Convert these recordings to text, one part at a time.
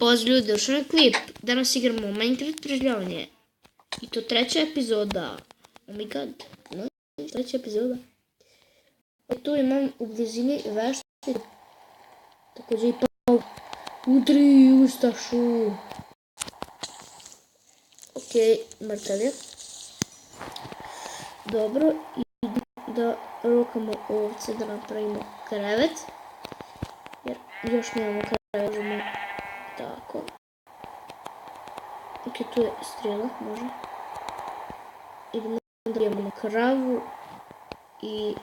Pozdrav ljudi, došao na klip. Danas igramo Minecraft preživljavanje. I to treća epizoda. Oh my god, no, treća epizoda. Tu imam u blizini veštice. Također i pao. Udri ustašu. Ok, mrtav je. Dobro, i da rokamo ovce da napravimo krevet. Jer još nemamo krevet. Tako. Ok, tu je strijela, može. Idemo da dobijemo kravu i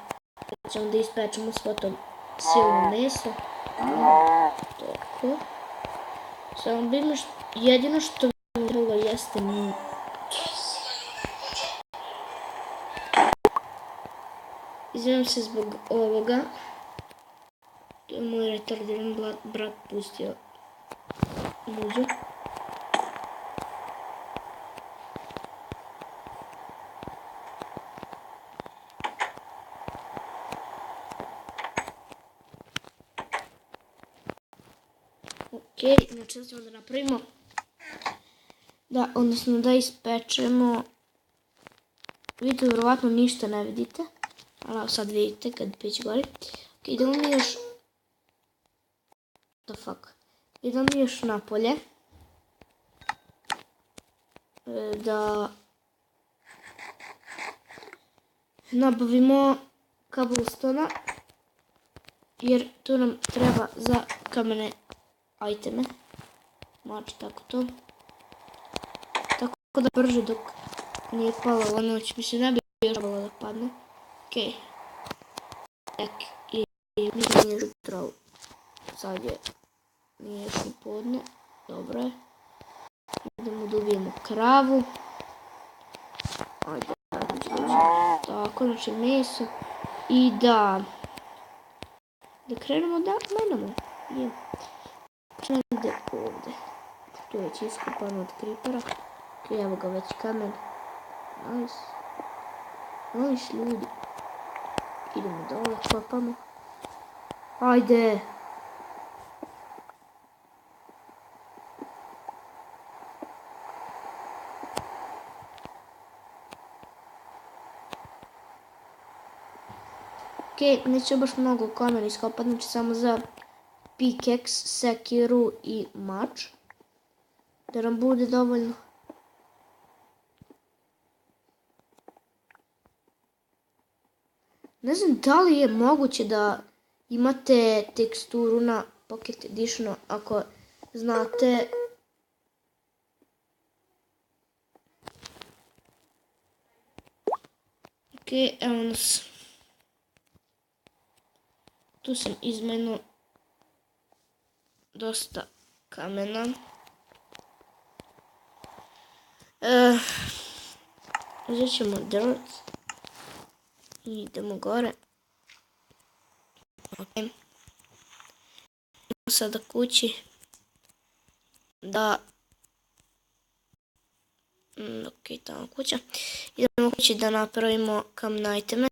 ćemo da ispečemo s potom silno meso. Tako. Samo vidimo jedino što mi trebalo jeste mi. Izvijem se zbog ovoga. Moj retardiran brat pustio muđu. Ok, znači ćemo da napravimo odnosno da ispečemo. Vidite, vjerovatno ništa ne vidite, ali sad vidite kad već gori. Ok, idemo mi još idemo mi još napolje da nabavimo cobblestone jer tu nam treba za kamene iteme, mač, tako to. Tako da brže dok nije pala ova noć, mislim ne bi još trebalo da padne. Ok. I mislim nije jutro, sad je nije još ni podne, dobro je. Idemo da ubijemo kravu. Ajde, tako, znači meso. I da krenemo da menamo. Negdje ovdje. Tu je već iskopano od creepera. Ok, evo ga već kamen. Nice. Nice ljudi. Idemo dole, kopamo. Ajde. Ok, neće baš mnogo kamena iskopati, znači samo za pickaxe, sekiru i mač. Da nam bude dovoljno. Ne znam da li je moguće da imate teksturu na Pocket Editionu, ako znate. Ok, evo nas. Tu sam izmenuo dosta kamena. Uzet ćemo dirt i idemo gore. Ok. Idemo sada kući da... Ok, tamo kuća. Idemo kući da napravimo kamene iteme.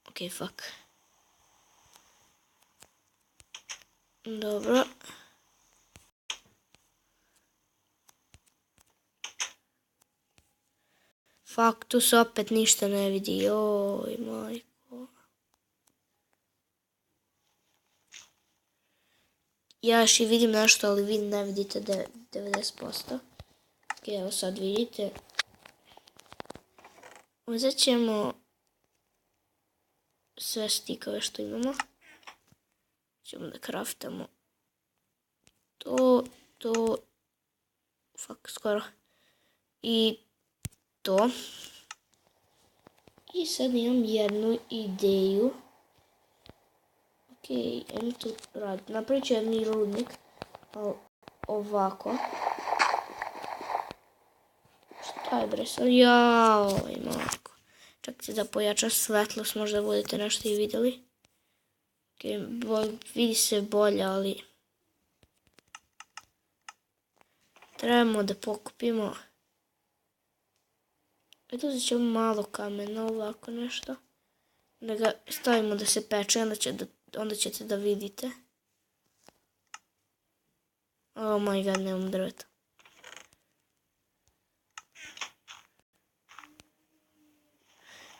Ok, fuck. Dobro. Fuck, tu se opet ništa ne vidi. Joj, majko. Ja još i vidim nešto, ali vi ne vidite 90%. Ok, evo sad vidite. Uzet ćemo sve stikove što imamo. Ćemo da craftamo to, fuck, skoro, i to. I sad imam jednu ideju. Ok, ajmo tu raditi. Napravit ću jedni rudnik, ovako. Šta je bre sad? Jaoj, majko. Čekajte da pojačam svetlost, možda budete nešto i vidjeli. Vidi se bolje, ali trebamo da pokupimo. Eto, uzet ćemo malo kamena, ovako nešto. Da ga stavimo da se peče, onda ćete da vidite. Oh my god, nemam drveta.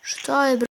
Šta je, bro?